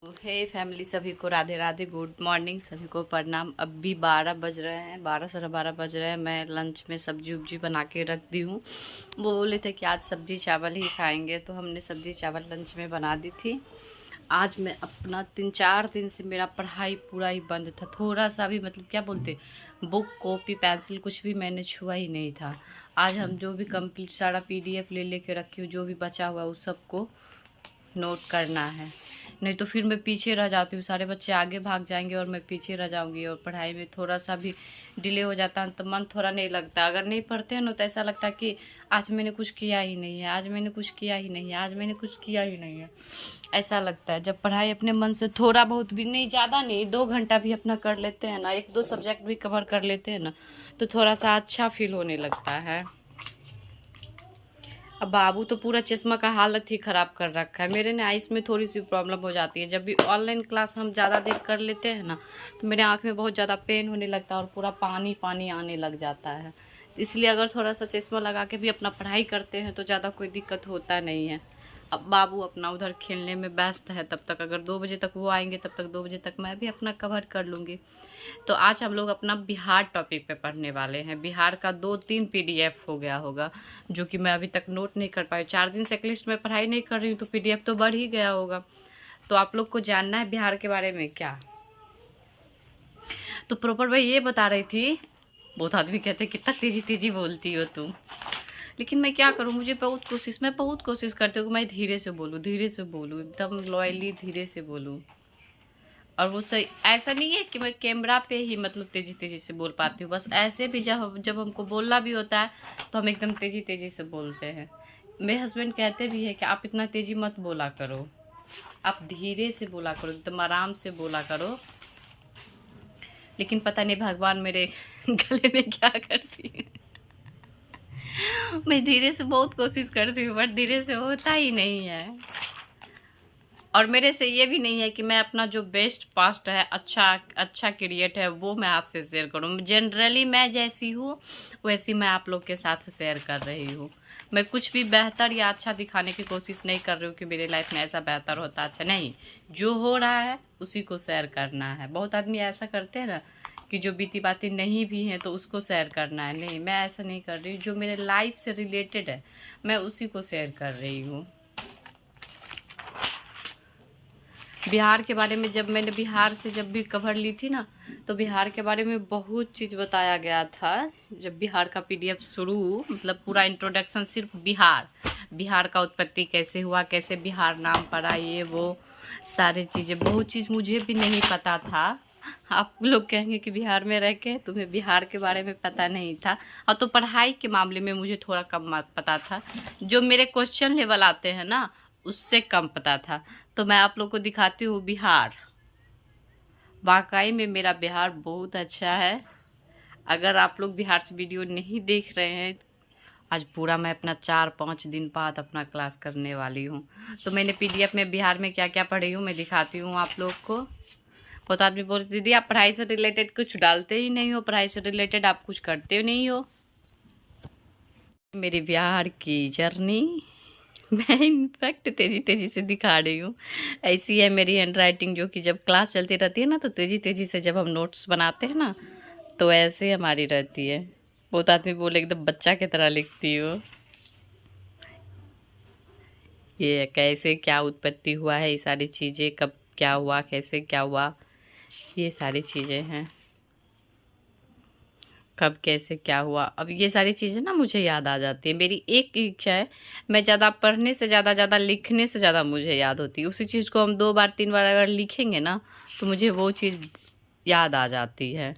हे family, सभी को Radhe Radhe, good morning, सभी को प्रणाम। अभी 12 बज रहे हैं, 12 साढ़े 12 बज रहे हैं। मैं लंच में सब्जी उब्जी बना के रख दी हूँ। वो बोले थे कि आज सब्जी चावल ही खाएंगे, तो हमने सब्जी चावल लंच में बना दी थी। आज मैं अपना 3-4 दिन से मेरा पढ़ाई पूरा ही बंद था। थोड़ा सा भी मतलब क्या बोलते, बुक कॉपी पेंसिल कुछ भी मैंने छुआ ही नहीं था। आज हम जो भी कंप्लीट सारा PDF ले लेके रखी हूँ, जो भी बचा हुआ उस सबको नोट करना है। नहीं तो फिर मैं पीछे रह जाती हूँ, सारे बच्चे आगे भाग जाएंगे और मैं पीछे रह जाऊँगी। और पढ़ाई में थोड़ा सा भी डिले हो जाता है तो मन थोड़ा नहीं लगता। अगर नहीं पढ़ते हैं ना तो ऐसा लगता है कि आज मैंने कुछ किया ही नहीं है, आज मैंने कुछ किया ही नहीं है, आज मैंने कुछ किया ही नहीं है, ऐसा लगता है। जब पढ़ाई अपने मन से थोड़ा बहुत भी नहीं, ज़्यादा नहीं, 2 घंटा भी अपना कर लेते हैं ना, 1-2 सब्जेक्ट भी कवर कर लेते हैं ना, तो थोड़ा सा अच्छा फील होने लगता है। अब बाबू तो पूरा चश्मा का हालत ही ख़राब कर रखा है। मेरे ना आइस में थोड़ी सी प्रॉब्लम हो जाती है। जब भी ऑनलाइन क्लास हम ज़्यादा देर कर लेते हैं ना, तो मेरे आँख में बहुत ज़्यादा पेन होने लगता है और पूरा पानी पानी आने लग जाता है। इसलिए अगर थोड़ा सा चश्मा लगा के भी अपना पढ़ाई करते हैं तो ज़्यादा कोई दिक्कत होता नहीं है। अब बाबू अपना उधर खेलने में व्यस्त है, तब तक अगर 2 बजे तक वो आएंगे तब तक 2 बजे तक मैं भी अपना कवर कर लूँगी। तो आज हम लोग अपना बिहार टॉपिक पे पढ़ने वाले हैं। बिहार का 2-3 PDF हो गया होगा, जो कि मैं अभी तक नोट नहीं कर पाई। 4 दिन से एटलीस्ट मैं पढ़ाई नहीं कर रही हूँ, तो PDF तो बढ़ ही गया होगा। तो आप लोग को जानना है बिहार के बारे में क्या, तो प्रॉपर मैं ये बता रही थी। बहुत आदमी कहते हैं कितना तेज़ी तेज़ी बोलती हो तुम, लेकिन मैं क्या करूँ, मैं बहुत कोशिश करती हूँ कि मैं धीरे से बोलूँ, एकदम लॉयली धीरे से बोलूँ। और वो सही ऐसा नहीं है कि मैं कैमरा पे ही मतलब तेज़ी तेज़ी से बोल पाती हूँ, बस ऐसे भी जब हमको बोलना भी होता है तो हम एकदम तेज़ी तेज़ी से बोलते हैं। मेरे हस्बैंड कहते भी है कि आप इतना तेज़ी मत बोला करो, आप धीरे से बोला करो, एकदम आराम से बोला करो। लेकिन पता नहीं भगवान मेरे गले में क्या करती है। मैं धीरे से बहुत कोशिश करती हूँ, बट धीरे से होता ही नहीं है। और मेरे से ये भी नहीं है कि मैं अपना जो बेस्ट पास्ट है, अच्छा क्रिएट है, वो मैं आपसे शेयर करूँ। जनरली मैं जैसी हूँ वैसी मैं आप लोग के साथ शेयर कर रही हूँ। मैं कुछ भी बेहतर या अच्छा दिखाने की कोशिश नहीं कर रही हूँ कि मेरी लाइफ में ऐसा बेहतर होता, अच्छा नहीं, जो हो रहा है उसी को शेयर करना है। बहुत आदमी ऐसा करते हैं ना कि जो बीती बातें नहीं भी हैं तो उसको शेयर करना है। नहीं, मैं ऐसा नहीं कर रही हूँ। जो मेरे लाइफ से रिलेटेड है मैं उसी को शेयर कर रही हूँ। बिहार के बारे में जब मैंने बिहार से जब भी कवर ली थी ना, तो बिहार के बारे में बहुत चीज़ बताया गया था। जब बिहार का PDF शुरू, मतलब पूरा इंट्रोडक्शन सिर्फ बिहार का उत्पत्ति कैसे हुआ, कैसे बिहार नाम पड़ा, ये वो सारी चीज़ें, बहुत चीज़ मुझे भी नहीं पता था। आप लोग कहेंगे कि बिहार में रह के तुम्हें बिहार के बारे में पता नहीं था। और तो पढ़ाई के मामले में मुझे थोड़ा कम पता था, जो मेरे क्वेश्चन लेवल आते हैं ना उससे कम पता था। तो मैं आप लोग को दिखाती हूँ बिहार। वाकई में मेरा बिहार बहुत अच्छा है। अगर आप लोग बिहार से वीडियो नहीं देख रहे हैं, आज पूरा मैं अपना 4-5 दिन बाद अपना क्लास करने वाली हूँ। तो मैंने PDF में बिहार में क्या क्या पढ़ी हूँ मैं दिखाती हूँ आप लोग को। बहुत आदमी बोलते दीदी आप पढ़ाई से रिलेटेड कुछ डालते ही नहीं हो, पढ़ाई से रिलेटेड आप कुछ करते नहीं हो। मेरी बिहार की जर्नी मैं इनफैक्ट तेज़ी तेज़ी से दिखा रही हूँ। ऐसी है मेरी हैंड राइटिंग, जो कि जब क्लास चलती रहती है ना तो तेज़ी तेज़ी से जब हम नोट्स बनाते हैं ना तो ऐसे हमारी रहती है। बहुत आदमी बोले एकदम बच्चा की तरह लिखती हो। ये कैसे क्या उत्पत्ति हुआ है, ये सारी चीज़ें, कब क्या हुआ, कैसे क्या हुआ, ये सारी चीज़ें हैं, कब कैसे क्या हुआ। अब ये सारी चीज़ें ना मुझे याद आ जाती है। मेरी एक इच्छा है, मैं ज़्यादा पढ़ने से ज़्यादा लिखने से ज़्यादा मुझे याद होती है। उसी चीज़ को हम 2 बार 3 बार अगर लिखेंगे ना तो मुझे वो चीज़ याद आ जाती है।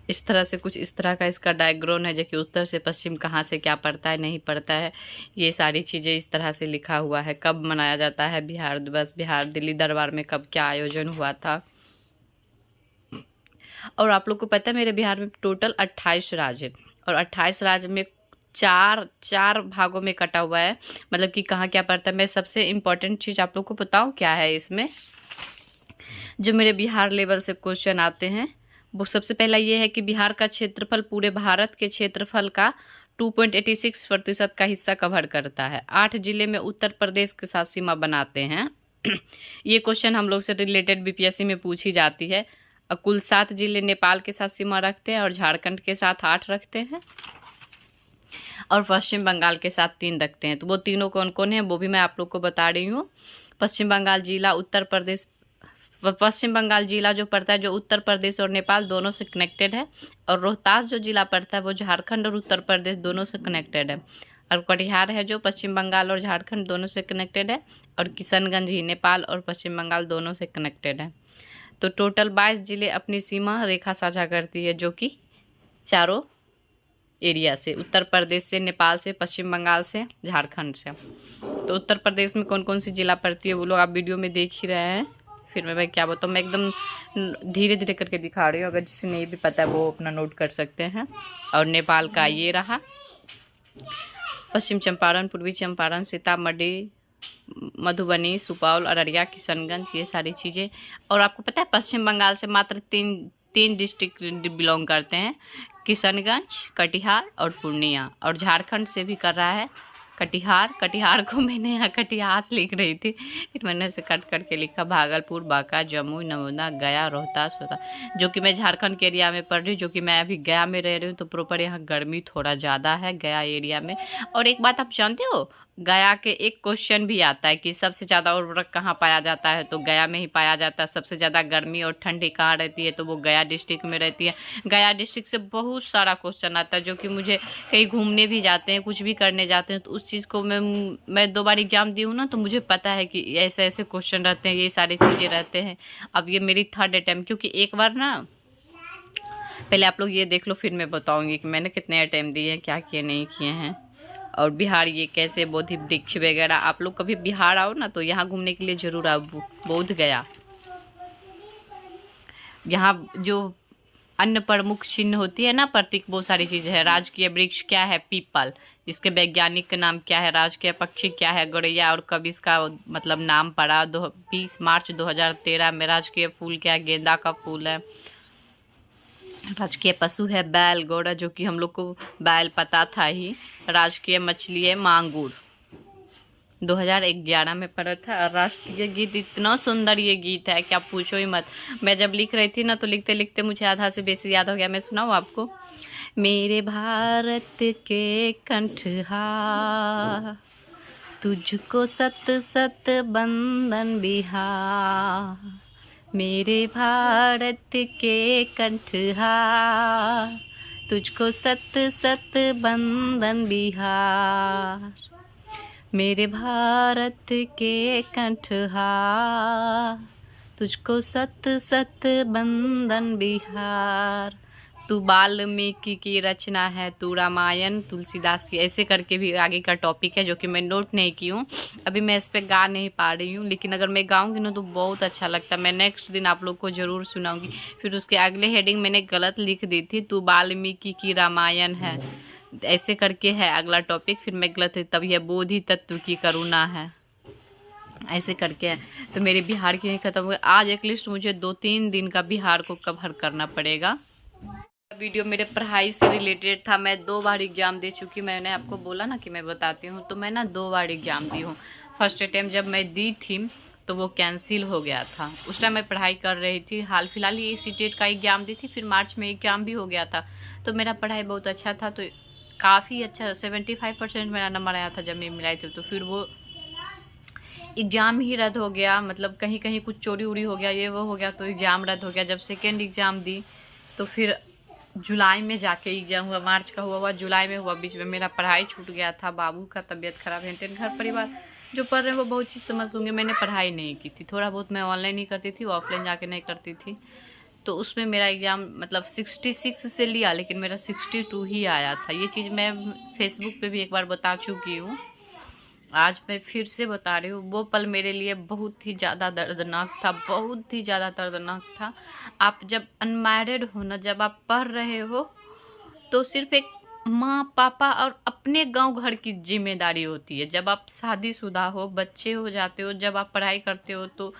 इस तरह से कुछ इस तरह का इसका डायग्राम है, जो कि उत्तर से पश्चिम कहाँ से क्या पड़ता है नहीं पड़ता है, ये सारी चीज़ें इस तरह से लिखा हुआ है। कब मनाया जाता है बिहार दिवस, बिहार दिल्ली दरबार में कब क्या आयोजन हुआ था। और आप लोग को पता है मेरे बिहार में टोटल 28 राज्य है, और 28 राज्य में चार भागों में कटा हुआ है, मतलब कि कहाँ क्या पड़ता है। मैं सबसे इम्पोर्टेंट चीज़ आप लोग को बताऊँ क्या है इसमें, जो मेरे बिहार लेवल से क्वेश्चन आते हैं। वो सबसे पहला ये है कि बिहार का क्षेत्रफल पूरे भारत के क्षेत्रफल का 2.86% का हिस्सा कवर करता है। 8 जिले में उत्तर प्रदेश के साथ सीमा बनाते हैं। ये क्वेश्चन हम लोग से रिलेटेड बीपीएससी में पूछी जाती है। कुल 7 जिले नेपाल के साथ सीमा रखते हैं और झारखंड के साथ 8 रखते हैं और पश्चिम बंगाल के साथ 3 रखते हैं। तो वो तीनों कौन कौन है वो भी मैं आप लोग को बता रही हूँ। पश्चिम बंगाल जिला उत्तर प्रदेश, पश्चिम बंगाल जिला जो पड़ता है जो उत्तर प्रदेश और नेपाल दोनों से कनेक्टेड है, और रोहतास जो जिला पड़ता है वो झारखंड और उत्तर प्रदेश दोनों से कनेक्टेड है, और कटिहार है जो पश्चिम बंगाल और झारखंड दोनों से कनेक्टेड है, और किशनगंज ही नेपाल और पश्चिम बंगाल दोनों से कनेक्टेड है। तो टोटल 22 जिले अपनी सीमा रेखा साझा करती है, जो कि चारों एरिया से, उत्तर प्रदेश से, नेपाल से, पश्चिम बंगाल से, झारखंड से। तो उत्तर प्रदेश में कौन कौन सी जिला पड़ती है वो लोग आप वीडियो में देख ही रहे हैं। फिर मैं क्या बताऊँ, मैं एकदम धीरे धीरे करके दिखा रही हूँ, अगर जिसे नहीं भी पता है वो अपना नोट कर सकते हैं। और नेपाल का ये रहा पश्चिम चंपारण, पूर्वी चंपारण, सीतामढ़ी, मधुबनी, सुपौल, अररिया, किशनगंज, ये सारी चीज़ें। और आपको पता है पश्चिम बंगाल से मात्र तीन डिस्ट्रिक्ट बिलोंग करते हैं, किशनगंज, कटिहार और पूर्णिया। और झारखंड से भी कर रहा है कटिहार को मैंने यहाँ कटिहास लिख रही थी, फिर मैंने उसे कट करके लिखा भागलपुर, बांका, जमुई, नर्मदा, गया, रोहतास होता, जो कि मैं झारखंड के एरिया में पढ़ रही हूँ, जो कि मैं अभी गया में रह रही हूँ। तो प्रॉपर यहाँ गर्मी थोड़ा ज़्यादा है गया एरिया में। और एक बात आप जानते हो, गया के एक क्वेश्चन भी आता है कि सबसे ज़्यादा उर्वरक कहाँ पाया जाता है, तो गया में ही पाया जाता है। सबसे ज़्यादा गर्मी और ठंडी कहाँ रहती है, तो वो गया डिस्ट्रिक्ट में रहती है। गया डिस्ट्रिक्ट से बहुत सारा क्वेश्चन आता है, जो कि मुझे कहीं घूमने भी जाते हैं, कुछ भी करने जाते हैं, तो उस चीज़ को मैं 2 बार एग्जाम दी हूँ ना, तो मुझे पता है कि ऐसे ऐसे क्वेश्चन रहते हैं, ये सारी चीज़ें रहते हैं। अब ये मेरी 3rd अटैम्प्ट, क्योंकि एक बार ना, पहले आप लोग ये देख लो फिर मैं बताऊँगी कि मैंने कितने अटैम्प्ट दिए हैं, क्या किए नहीं किए हैं। और बिहार ये कैसे बोधि वृक्ष वगैरह, आप लोग कभी बिहार आओ ना तो यहाँ घूमने के लिए ज़रूर आओ, बोध गया। यहाँ जो अन्य प्रमुख चिन्ह होती है ना, प्रतीक, वो सारी चीज़ें है। राजकीय वृक्ष क्या है, पीपल, इसके वैज्ञानिक नाम क्या है, राजकीय पक्षी क्या है, गौरैया, और कब इसका मतलब नाम पड़ा, 20 मार्च 2013 में। राजकीय फूल क्या है, गेंदा का फूल है। राजकीय पशु है बैल, घोड़ा, जो कि हम लोग को बैल पता था ही। राजकीय मछली है मांगुर, 2011 में पढ़ा था। और राष्ट्रीय गीत, इतना सुंदर ये गीत है क्या पूछो ही मत। मैं जब लिख रही थी ना तो लिखते लिखते मुझे आधा से बेसी याद हो गया। मैं सुनाऊँ आपको। मेरे भारत के कंठहार, तुझको सत सत बंदन बिहार। मेरे भारत के कंठहार, तुझको सत सत बंदन बिहार। मेरे भारत के कंठहार, तुझको सत सत बंदन बिहार। तू वाल्मीकि की रचना है, तू रामायण तुलसीदास की, ऐसे करके भी आगे का टॉपिक है, जो कि मैं नोट नहीं की हूँ। अभी मैं इस पर गा नहीं पा रही हूँ, लेकिन अगर मैं गाऊंगी ना तो बहुत अच्छा लगता है। मैं नेक्स्ट दिन आप लोग को ज़रूर सुनाऊंगी। फिर उसके अगले हेडिंग मैंने गलत लिख दी थी, तू वाल्मीकि की रामायण है, ऐसे करके है अगला टॉपिक। फिर मैं गलत है, तब यह बोधि तत्व की करुणा है, ऐसे करके है। तो मेरे बिहार की नहीं खत्म हुई। आज एक लिस्ट मुझे 2-3 दिन का बिहार को कवर करना पड़ेगा। वीडियो मेरे पढ़ाई से रिलेटेड था। मैं 2 बार एग्ज़ाम दे चुकी। मैंने आपको बोला ना कि मैं बताती हूँ, तो मैं ना 2 बार एग्ज़ाम दी हूँ। फर्स्ट अटैम्प्ट जब मैं दी थी तो वो कैंसिल हो गया था। उस टाइम मैं पढ़ाई कर रही थी। हाल फिलहाल ही सीटेट का एग्ज़ाम दी थी, फिर मार्च में एग्ज़ाम भी हो गया था। तो मेरा पढ़ाई बहुत अच्छा था, तो काफ़ी अच्छा 75% मेरा नंबर आया था जब मैं मिलाई थी। तो फिर वो एग्ज़ाम ही रद्द हो गया, मतलब कहीं कहीं कुछ चोरी उरी हो गया, ये वो हो गया, तो एग्ज़ाम रद्द हो गया। जब सेकेंड एग्ज़ाम दी तो फिर जुलाई में जाके एग्ज़ाम हुआ। मार्च का हुआ जुलाई में हुआ। बीच में मेरा पढ़ाई छूट गया था। बाबू का तबीयत खराब है। घर परिवार जो पढ़ रहे हैं वो बहुत चीज़ समझ होंगे। मैंने पढ़ाई नहीं की थी, थोड़ा बहुत मैं ऑनलाइन ही करती थी, ऑफलाइन जाके नहीं करती थी। तो उसमें मेरा एग्ज़ाम मतलब 66 से लिया, लेकिन मेरा 62 ही आया था। ये चीज़ मैं फेसबुक पे भी एक बार बता चुकी हूँ, आज मैं फिर से बता रही हूँ। वो पल मेरे लिए बहुत ही ज़्यादा दर्दनाक था, बहुत ही ज़्यादा दर्दनाक था। आप जब अनमैरिड हो ना, जब आप पढ़ रहे हो, तो सिर्फ एक माँ पापा और अपने गांव घर की जिम्मेदारी होती है। जब आप शादीशुदा हो, बच्चे हो जाते हो, जब आप पढ़ाई करते हो, तो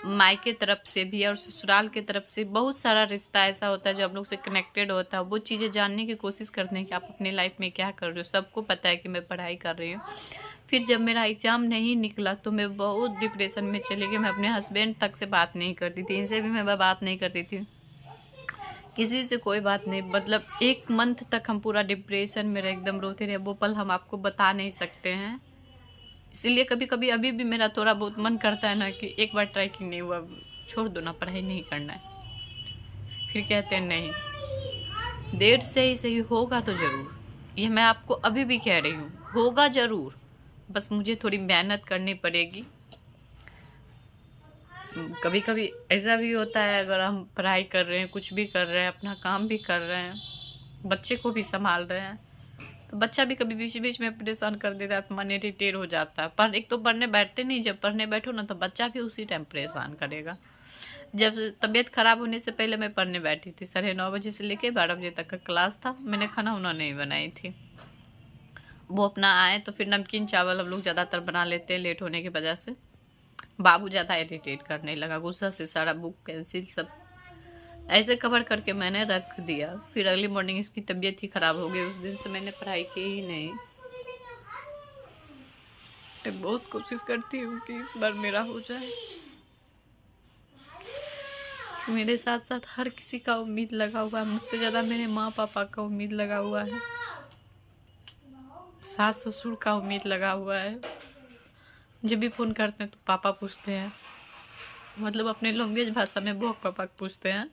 मायके तरफ से भी और ससुराल के तरफ से बहुत सारा रिश्ता ऐसा होता है जो आप लोग से कनेक्टेड होता है। वो चीज़ें जानने की कोशिश करते हैं कि आप अपनी लाइफ में क्या कर रहे हो। सबको पता है कि मैं पढ़ाई कर रही हूँ। फिर जब मेरा एग्ज़ाम नहीं निकला तो मैं बहुत डिप्रेशन में चली गई। मैं अपने हस्बैंड तक से बात नहीं करती थी, इनसे भी मैं बात नहीं करती थी, किसी से कोई बात नहीं। मतलब 1 मंथ तक हम पूरा डिप्रेशन में एकदम रोते रहे। वो पल हम आपको बता नहीं सकते हैं। इसीलिए कभी कभी अभी भी मेरा थोड़ा बहुत मन करता है ना कि एक बार ट्राई क्यों नहीं हुआ, छोड़ दो ना, पढ़ाई नहीं करना है। फिर कहते हैं नहीं, देर से ही सही होगा तो ज़रूर। ये मैं आपको अभी भी कह रही हूँ, होगा ज़रूर, बस मुझे थोड़ी मेहनत करनी पड़ेगी। कभी कभी ऐसा भी होता है, अगर हम पढ़ाई कर रहे हैं, कुछ भी कर रहे हैं, अपना काम भी कर रहे हैं, बच्चे को भी संभाल रहे हैं, तो बच्चा भी कभी बीच बीच में परेशान कर देता है, तो मन इरिटेट हो जाता है। पर एक तो पढ़ने बैठते नहीं, जब पढ़ने बैठो ना तो बच्चा भी उसी टाइम परेशान करेगा। जब तबीयत ख़राब होने से पहले मैं पढ़ने बैठी थी, 9:30 बजे से लेके 12 बजे तक का क्लास था। मैंने खाना उना नहीं बनाई थी। वो अपना आए तो फिर नमकीन चावल हम लोग ज़्यादातर बना लेते हैं लेट होने की वजह से। बाबू ज़्यादा इरिटेट करने लगा, गुस्सा से सारा बुक पेंसिल सब ऐसे कवर करके मैंने रख दिया। फिर अगली मॉर्निंग इसकी तबीयत ही ख़राब हो गई। उस दिन से मैंने पढ़ाई की ही नहीं। मैं बहुत कोशिश करती हूँ कि इस बार मेरा हो जाए। मेरे साथ साथ हर किसी का उम्मीद लगा हुआ है, मुझसे ज़्यादा मेरे माँ पापा का उम्मीद लगा हुआ है, सास ससुर का उम्मीद लगा हुआ है। जब भी फ़ोन करते हैं तो पापा पूछते हैं, मतलब अपने लैंग्वेज भाषा में वो पापा पूछते हैं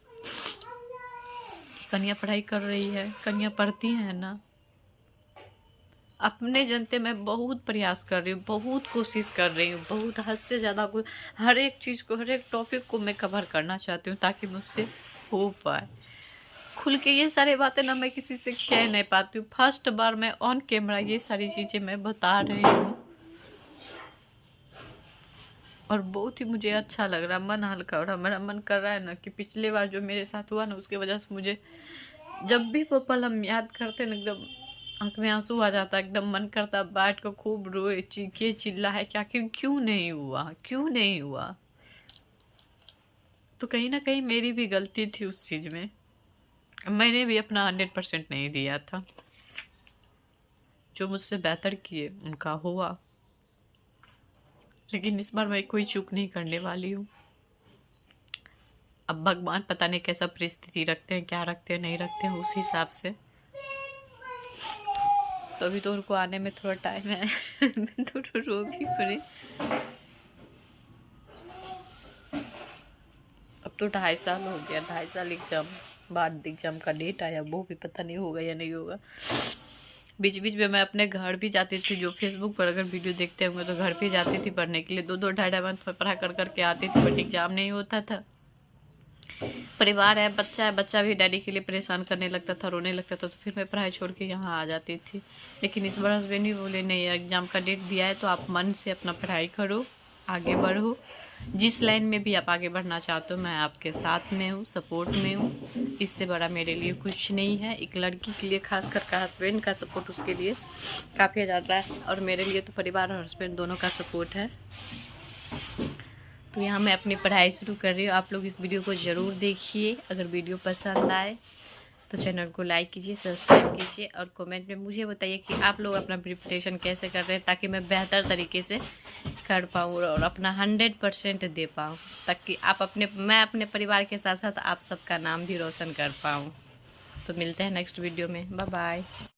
कन्या पढ़ाई कर रही है, कन्या पढ़ती है ना। अपने जनते मैं बहुत प्रयास कर रही हूँ, बहुत कोशिश कर रही हूँ, बहुत हद से ज़्यादा हर एक चीज़ को, हर एक टॉपिक को मैं कवर करना चाहती हूँ ताकि मुझसे हो पाए। खुल के ये सारी बातें ना मैं किसी से कह नहीं पाती हूँ। फर्स्ट बार मैं ऑन कैमरा ये सारी चीज़ें मैं बता रही हूँ और बहुत ही मुझे अच्छा लग रहा है, मन हल्का हो रहा है। मेरा मन कर रहा है ना कि पिछले बार जो मेरे साथ हुआ ना, उसकी वजह से मुझे जब भी वो पल हम याद करते हैं ना, एकदम आंख में आंसू आ जाता है। एकदम मन करता है बैठ कर खूब रोए, चीखे चिल्लाए कि आखिर क्यों नहीं हुआ, क्यों नहीं हुआ। तो कहीं ना कहीं मेरी भी गलती थी उस चीज़ में। मैंने भी अपना 100% नहीं दिया था। जो मुझसे बेहतर किए उनका हुआ, लेकिन इस बार मैं कोई चूक नहीं करने वाली हूँ। अब भगवान पता नहीं कैसा परिस्थिति रखते हैं, क्या रखते हैं, नहीं रखते हैं, उस हिसाब से। तो अभी तो उनको आने में थोड़ा टाइम है। मैं थोड़ा रो भी पड़ी। अब तो 2.5 साल हो गया, 2.5 साल एग्जाम बाद एग्जाम का डेट आया, वो भी पता नहीं होगा या नहीं होगा। बीच बीच में मैं अपने घर भी जाती थी, जो फेसबुक पर अगर वीडियो देखते होंगे तो घर भी जाती थी पढ़ने के लिए। 2-2 2.5 मंथ में पढ़ा कर करके आती थी, बट एग्जाम नहीं होता था। परिवार है, बच्चा है, बच्चा भी डैडी के लिए परेशान करने लगता था, रोने लगता था, तो फिर मैं पढ़ाई छोड़ के यहाँ आ जाती थी। लेकिन इस बार हस्बैंड ही बोले नहीं, एग्ज़ाम का डेट दिया है तो आप मन से अपना पढ़ाई करो, आगे बढ़ो। जिस लाइन में भी आप आगे बढ़ना चाहते हो मैं आपके साथ में हूँ, सपोर्ट में हूँ। इससे बड़ा मेरे लिए कुछ नहीं है। एक लड़की के लिए खासकर का हस्बैंड का सपोर्ट उसके लिए काफ़ी ज़्यादा है, और मेरे लिए तो परिवार और हस्बैंड दोनों का सपोर्ट है। तो यहाँ मैं अपनी पढ़ाई शुरू कर रही हूँ। आप लोग इस वीडियो को ज़रूर देखिए। अगर वीडियो पसंद आए तो चैनल को लाइक कीजिए, सब्सक्राइब कीजिए, और कमेंट में मुझे बताइए कि आप लोग अपना प्रिपरेशन कैसे कर रहे हैं, ताकि मैं बेहतर तरीके से कर पाऊँ और अपना 100% दे पाऊँ, ताकि मैं अपने परिवार के साथ साथ आप सबका नाम भी रोशन कर पाऊँ। तो मिलते हैं नेक्स्ट वीडियो में। Bye bye.